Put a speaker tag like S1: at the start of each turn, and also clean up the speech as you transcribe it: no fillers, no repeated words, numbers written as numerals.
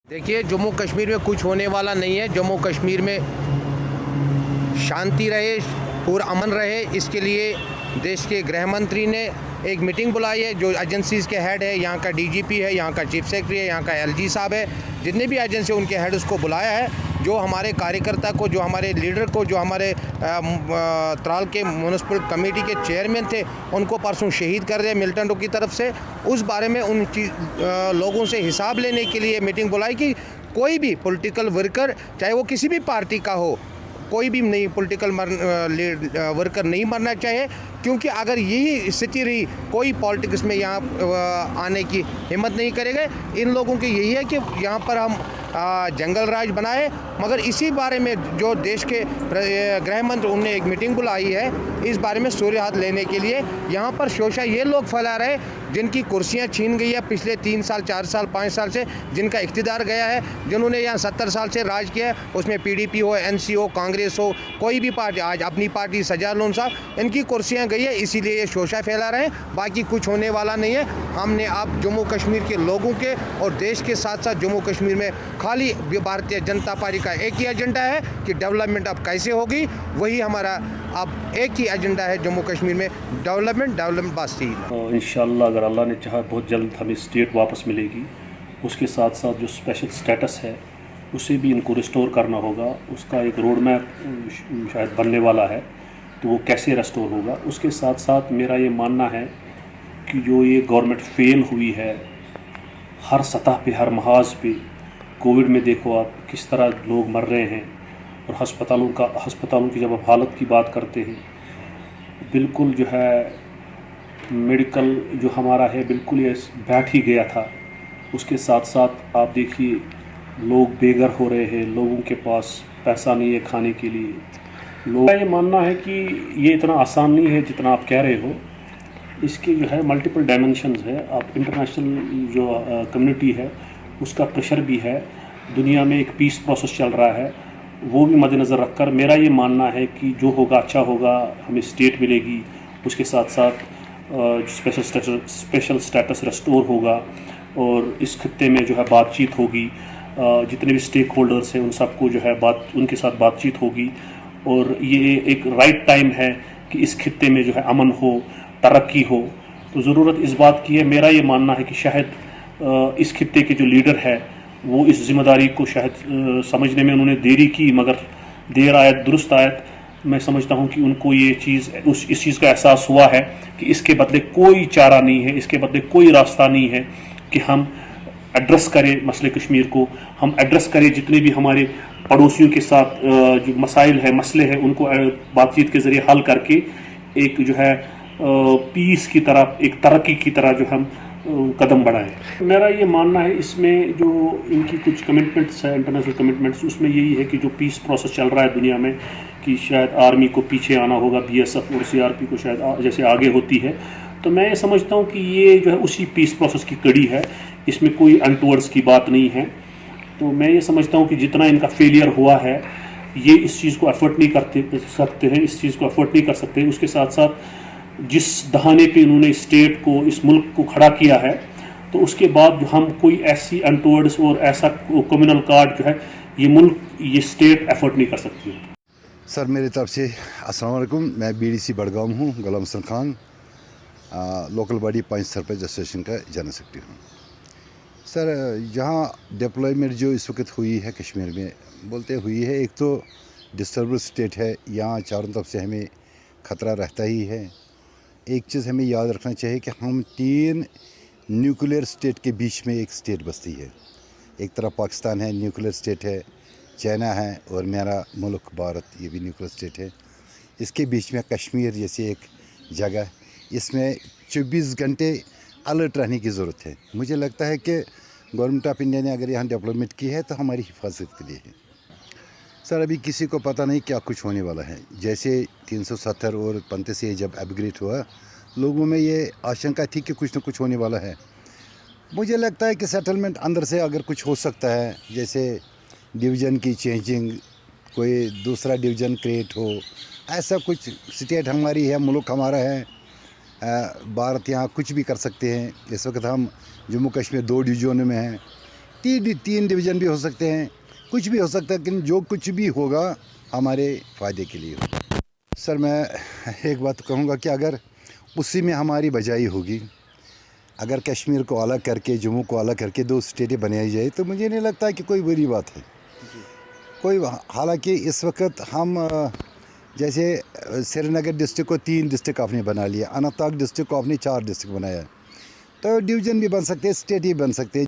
S1: देखिए, जम्मू कश्मीर में कुछ होने वाला नहीं है। जम्मू कश्मीर में शांति रहे, पूरा अमन रहे, इसके लिए देश के गृह मंत्री ने एक मीटिंग बुलाई है। जो एजेंसीज़ के हेड है, यहाँ का डीजीपी है, यहाँ का चीफ सेक्रेटरी है, यहाँ का एलजी साहब है, जितने भी एजेंसी उनके हेड उसको बुलाया है। जो हमारे कार्यकर्ता को, जो हमारे लीडर को, जो हमारे त्राल के म्यूनसिपल कमेटी के चेयरमैन थे, उनको परसों शहीद कर दिया मिल्टन की तरफ से। उस बारे में उन लोगों से हिसाब लेने के लिए मीटिंग बुलाई कि कोई भी पॉलिटिकल वर्कर, चाहे वो किसी भी पार्टी का हो, कोई भी नहीं पॉलिटिकल वर्कर नहीं मरना चाहिए। क्योंकि अगर यही स्थिति रही, कोई पॉलिटिक्स में यहाँ आने की हिम्मत नहीं करेगा। इन लोगों की यही है कि यहाँ पर हम जंगल राज बनाए। मगर इसी बारे में जो देश के गृह मंत्री, उन्होंने एक मीटिंग बुलाई है इस बारे में सूर्य हाथ लेने के लिए। यहाँ पर शोषा ये लोग फैला रहे जिनकी कुर्सियाँ छीन गई है पिछले 3 साल, 4 साल, 5 साल से, जिनका इख्तिदार गया है, जिन्होंने यहाँ 70 साल से राज किया है, उसमें पीडीपी हो, एनसी हो, कांग्रेस हो, कोई भी पार्टी, आज अपनी पार्टी सजाद लोन साहब, इनकी कुर्सियाँ गई है, इसीलिए ये शोषा फैला रहे हैं। बाकी कुछ होने वाला नहीं है। हमने अब जम्मू कश्मीर के लोगों के और देश के साथ साथ जम्मू कश्मीर में खाली भारतीय जनता पार्टी का एक ही एजेंडा है कि डेवलपमेंट अब कैसे होगी। वही हमारा अब एक ही एजेंडा है जम्मू कश्मीर में, डेवलपमेंट बस ही।
S2: इंशाल्लाह अगर अल्लाह ने चाहा बहुत जल्द हमें स्टेट वापस मिलेगी। उसके साथ साथ जो स्पेशल स्टेटस है उसे भी इनको रिस्टोर करना होगा। उसका एक रोड मैप शायद बनने वाला है, तो वो कैसे रिस्टोर होगा। उसके साथ साथ मेरा ये मानना है कि जो ये गवर्नमेंट फेल हुई है हर सतह पे, हर महाज पे, कोविड में देखो आप किस तरह लोग मर रहे हैं। और अस्पतालों की जब आप हालत की बात करते हैं, बिल्कुल जो है मेडिकल जो हमारा है बिल्कुल ये बैठ ही गया था। उसके साथ साथ आप देखिए लोग बेघर हो रहे हैं, लोगों के पास पैसा नहीं है खाने के लिए। लोग ये मानना है कि ये इतना आसान नहीं है जितना आप कह रहे हो। इसके जो है मल्टीपल डायमेंशंस है। आप इंटरनेशनल जो कम्युनिटी है उसका प्रेशर भी है, दुनिया में एक पीस प्रोसेस चल रहा है, वो भी मद्देनज़र रखकर मेरा ये मानना है कि जो होगा अच्छा होगा, हमें स्टेट मिलेगी। उसके साथ साथ स्पेशल स्टेटस रेस्टोर होगा और इस खत्ते में जो है बातचीत होगी। जितने भी स्टेक होल्डर्स हैं उन सबको जो है उनके साथ बातचीत होगी। और ये एक राइट टाइम है कि इस खत्ते में जो है अमन हो, तरक्की हो। तो ज़रूरत इस बात की है। मेरा ये मानना है कि शायद इस खत्ते के जो लीडर है वो इस जिम्मेदारी को शायद समझने में उन्होंने देरी की, मगर देर आयत दुरुस्त आयत। मैं समझता हूं कि उनको ये चीज़, इस चीज़ का एहसास हुआ है कि इसके बदले कोई चारा नहीं है, इसके बदले कोई रास्ता नहीं है कि हम एड्रेस करें मसले कश्मीर को, हम एड्रेस करें जितने भी हमारे पड़ोसियों के साथ जो मसाइल है, मसले हैं, उनको बातचीत के ज़रिए हल करके एक जो है पीस की तरफ, एक तरक्की की तरह जो हम कदम बढ़ाएं। मेरा ये मानना है इसमें जो इनकी कुछ कमिटमेंट्स है, इंटरनेशनल कमिटमेंट्स, उसमें यही है कि जो पीस प्रोसेस चल रहा है दुनिया में, कि शायद आर्मी को पीछे आना होगा, बीएसएफ और सीआरपी को शायद जैसे आगे होती है। तो मैं ये समझता हूँ कि ये जो है उसी पीस प्रोसेस की कड़ी है, इसमें कोई अनटूवर्ड्स की बात नहीं है। तो मैं ये समझता हूँ कि जितना इनका फेलियर हुआ है, ये इस चीज़ को एफर्ट नहीं कर सकते हैं, इस चीज़ को एफर्ट नहीं कर सकते। उसके साथ साथ जिस दहाने पे इन्होंने स्टेट को, इस मुल्क को खड़ा किया है, तो उसके बाद जो हम कोई ऐसी अनटूवर्ड्स और ऐसा कम्युनल कार्ड जो है ये मुल्क, ये स्टेट एफर्ट नहीं कर सकती है।
S3: सर मेरी तरफ से अस्सलाम वालेकुम। मैं बीडीसी बड़गाम हूँ, गुलाम हसन खान, लोकल बॉडी पंच सरपंच एसोसिएशन का जनरल सेक्रेटरी हूँ। सर यहाँ डिप्लॉयमेंट जो इस वक्त हुई है कश्मीर में, बोलते हुई है, एक तो डिस्टर्ब स्टेट है, यहाँ चारों तरफ से हमें ख़तरा रहता ही है। एक चीज़ हमें याद रखना चाहिए कि हम 3 न्यूक्लियर स्टेट के बीच में एक स्टेट बसती है। एक तरफ पाकिस्तान है, न्यूक्लियर स्टेट है, चाइना है, और मेरा मुल्क भारत, ये भी न्यूक्लियर स्टेट है। इसके बीच में कश्मीर जैसी एक जगह, इसमें 24 घंटे अलर्ट रहने की ज़रूरत है। मुझे लगता है कि गवर्नमेंट ऑफ इंडिया ने अगर यहाँ डेवलपमेंट की है तो हमारी हिफाजत के लिए है। सर अभी किसी को पता नहीं क्या कुछ होने वाला है। जैसे 370 और 35 से जब अपग्रेड हुआ, लोगों में ये आशंका थी कि कुछ न कुछ होने वाला है। मुझे लगता है कि सेटलमेंट अंदर से अगर कुछ हो सकता है, जैसे डिवीज़न की चेंजिंग, कोई दूसरा डिवीज़न क्रिएट हो, ऐसा कुछ। स्टेट हमारी है, मुल्क हमारा है, भारत यहाँ कुछ भी कर सकते हैं। इस वक्त हम जम्मू कश्मीर 2 डिवीज़नों में हैं। तीन डिवीज़न भी हो सकते हैं, कुछ भी हो सकता है, लेकिन जो कुछ भी होगा हमारे फ़ायदे के लिए होगा। सर मैं एक बात कहूँगा कि अगर उसी में हमारी बजाई होगी, अगर कश्मीर को अलग करके जम्मू को अलग करके 2 स्टेटें बनाई जाए तो मुझे नहीं लगता कि कोई बुरी बात है कोई। हालांकि इस वक्त हम जैसे श्रीनगर डिस्ट्रिक्ट को 3 डिस्ट्रिक्ट आपने बना लिया, अनंतनाग डिस्ट्रिक्ट को आपने 4 डिस्ट्रिक्ट बनाया, तो डिवीज़न भी बन सकते हैं, स्टेट ही बन सकते हैं।